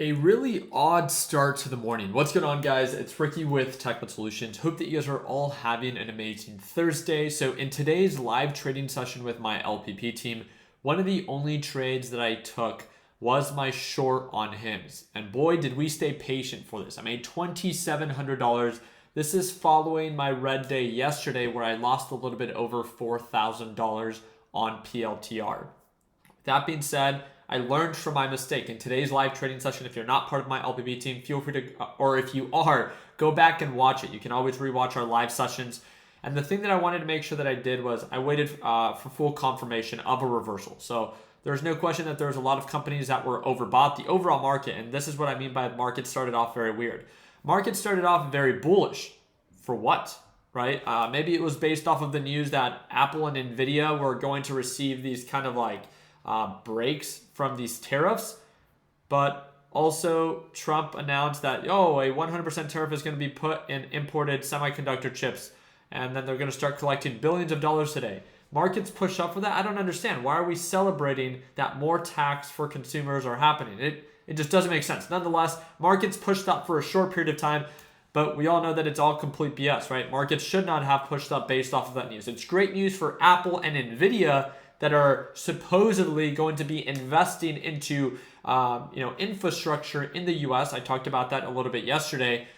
A really odd start to the morning. What's going on, guys? It's Ricky with Technical Solutions. Hope that you guys are all having an amazing Thursday. So in today's live trading session with my LPP team, one of the only trades that I took was my short on HIMS. And boy, did we stay patient for this. I made $2,700. This is following my red day yesterday where I lost a little bit over $4,000 on PLTR. That being said, I learned from my mistake. In today's live trading session, if you're not part of my LPB team, feel free to, or if you are, go back and watch it. You can always rewatch our live sessions. And the thing that I wanted to make sure that I did was I waited for full confirmation of a reversal. So there's no question that there's a lot of companies that were overbought. The overall market, and this is what I mean by the market started off very weird. Market started off very bullish. For what? Right? Maybe it was based off of the news that Apple and Nvidia were going to receive these kind of like breaks from these tariffs, but also Trump announced that a 100% tariff is going to be put in imported semiconductor chips, and then they're going to start collecting billions of dollars today. Markets push up for that. I don't understand. Why are we celebrating that more tax for consumers are happening? It just doesn't make sense. Nonetheless, markets pushed up for a short period of time, but we all know that it's all complete BS, right? Markets should not have pushed up based off of that news. It's great news for Apple and Nvidia that are supposedly going to be investing into infrastructure in the US. I talked about that a little bit yesterday.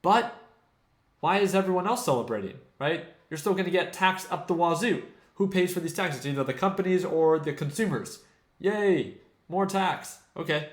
But why is everyone else celebrating, right? You're still going to get taxed up the wazoo. Who pays for these taxes? Either the companies or the consumers. Yay, more tax. Okay,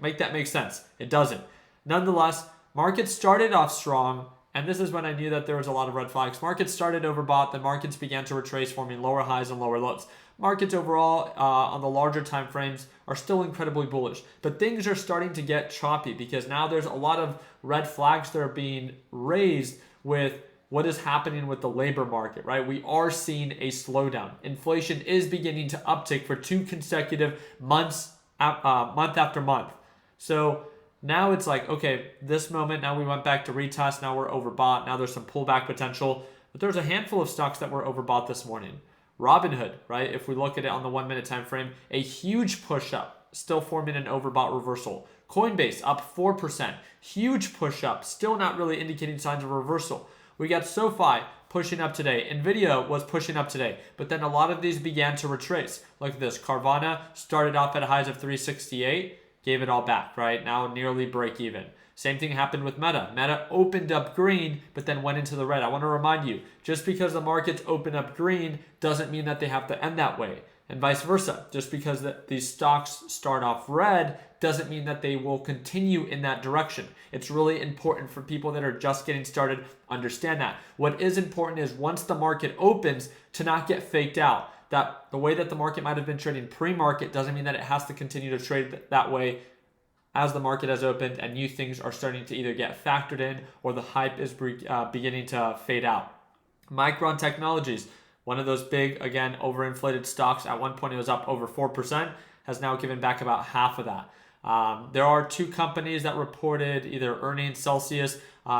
make that make sense. It doesn't. Nonetheless, markets started off strong, and this is when I knew that there was a lot of red flags. Markets started overbought, the markets began to retrace, forming lower highs and lower lows. Markets overall on the larger time frames are still incredibly bullish, but things are starting to get choppy because now there's a lot of red flags that are being raised with what is happening with the labor market, right? We are seeing a slowdown. Inflation is beginning to uptick for 2 consecutive months, month after month. So now it's like, okay, this moment, now we went back to retest, now we're overbought, now there's some pullback potential, but there's a handful of stocks that were overbought this morning. Robinhood, right? If we look at it on the 1 minute time frame, a huge push up, still forming an overbought reversal. Coinbase up 4%, huge push up, still not really indicating signs of reversal. We got SoFi pushing up today. Nvidia was pushing up today, but then a lot of these began to retrace. Look at this. Carvana started off at highs of 368, gave it all back, right? Now nearly break even. Same thing happened with Meta. Meta opened up green, but then went into the red. I want to remind you, just because the markets open up green doesn't mean that they have to end that way. And vice versa. Just because these stocks start off red doesn't mean that they will continue in that direction. It's really important for people that are just getting started, understand that. What is important is once the market opens to not get faked out. That the way that the market might have been trading pre-market doesn't mean that it has to continue to trade that way as the market has opened and new things are starting to either get factored in or the hype is beginning to fade out. Micron Technologies, one of those big, again, overinflated stocks. At one point, it was up over 4%, has now given back about half of that. There are 2 companies that reported either earnings. Celsius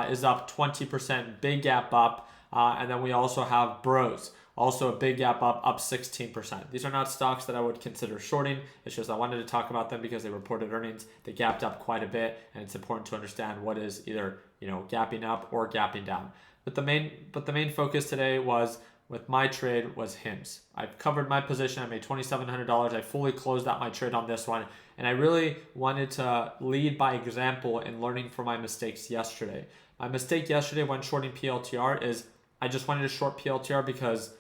is up 20%, big gap up. And then we also have Bros. Also a big gap up 16%. These are not stocks that I would consider shorting. It's just I wanted to talk about them because they reported earnings. They gapped up quite a bit, and it's important to understand what is either gapping up or gapping down. But the main focus today was with my trade was HIMS. I've covered my position. I made $2,700. I fully closed out my trade on this one, and I really wanted to lead by example in learning from my mistakes yesterday. My mistake yesterday when shorting PLTR is I just wanted to short PLTR because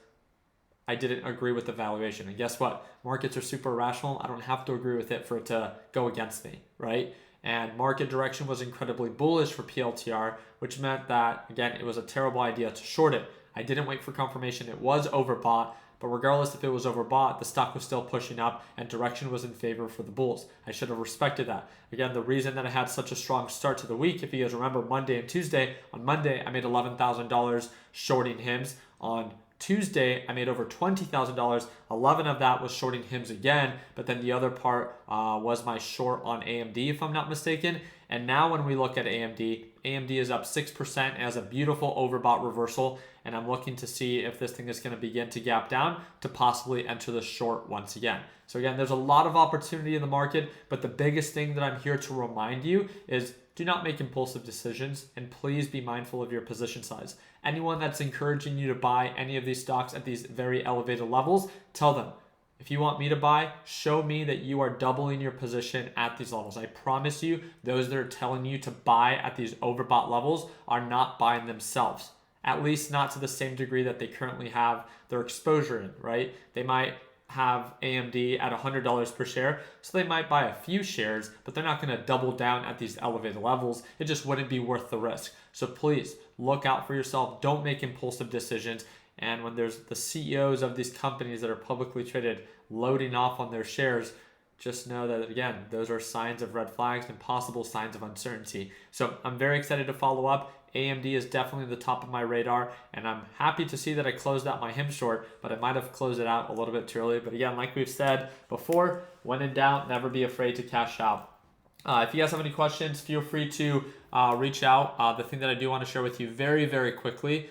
I didn't agree with the valuation. And guess what? Markets are super rational. I don't have to agree with it for it to go against me, right? And market direction was incredibly bullish for PLTR, which meant that, again, it was a terrible idea to short it. I didn't wait for confirmation. It was overbought, but regardless if it was overbought, the stock was still pushing up and direction was in favor for the bulls. I should have respected that. Again, the reason that I had such a strong start to the week, if you guys remember Monday and Tuesday, on Monday, I made $11,000 shorting HIMS. On Tuesday, I made over $20,000. 11 of that was shorting HIMS again, but then the other part was my short on AMD, if I'm not mistaken. And now when we look at AMD is up 6% and has a beautiful overbought reversal. And I'm looking to see if this thing is going to begin to gap down to possibly enter the short once again. So again, there's a lot of opportunity in the market, but the biggest thing that I'm here to remind you is do not make impulsive decisions, and please be mindful of your position size. Anyone that's encouraging you to buy any of these stocks at these very elevated levels, tell them, if you want me to buy, show me that you are doubling your position at these levels. I promise you, those that are telling you to buy at these overbought levels are not buying themselves. At least not to the same degree that they currently have their exposure in, right? They might have AMD at $100 per share, so they might buy a few shares, but they're not going to double down at these elevated levels. It just wouldn't be worth the risk. So please look out for yourself. Don't make impulsive decisions. And when there's the CEOs of these companies that are publicly traded loading off on their shares, just know that, again, those are signs of red flags and possible signs of uncertainty. So I'm very excited to follow up. AMD is definitely the top of my radar, and I'm happy to see that I closed out my HIM short, but I might have closed it out a little bit too early. But again, like we've said before, when in doubt, never be afraid to cash out. If you guys have any questions, feel free to reach out. The thing that I do want to share with you very, very quickly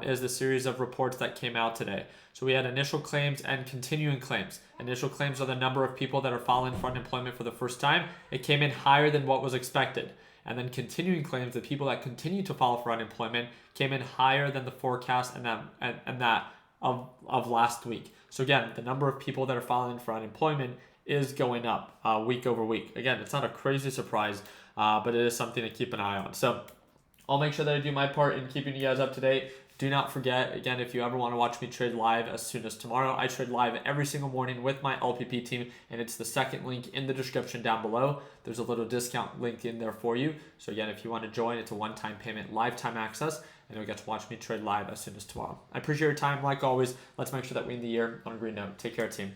is the series of reports that came out today. So we had initial claims and continuing claims. Initial claims are the number of people that are filing for unemployment for the first time. It came in higher than what was expected. And then continuing claims, the people that continue to file for unemployment, came in higher than the forecast and that of last week. So again, the number of people that are filing for unemployment is going up week over week. Again, it's not a crazy surprise, but it is something to keep an eye on. So I'll make sure that I do my part in keeping you guys up to date. Do not forget, again, if you ever want to watch me trade live as soon as tomorrow, I trade live every single morning with my LPP team, and it's the second link in the description down below. There's a little discount link in there for you. So again, if you want to join, it's a one-time payment, lifetime access, and you'll get to watch me trade live as soon as tomorrow. I appreciate your time. Like always, let's make sure that we end the year on a green note. Take care, team.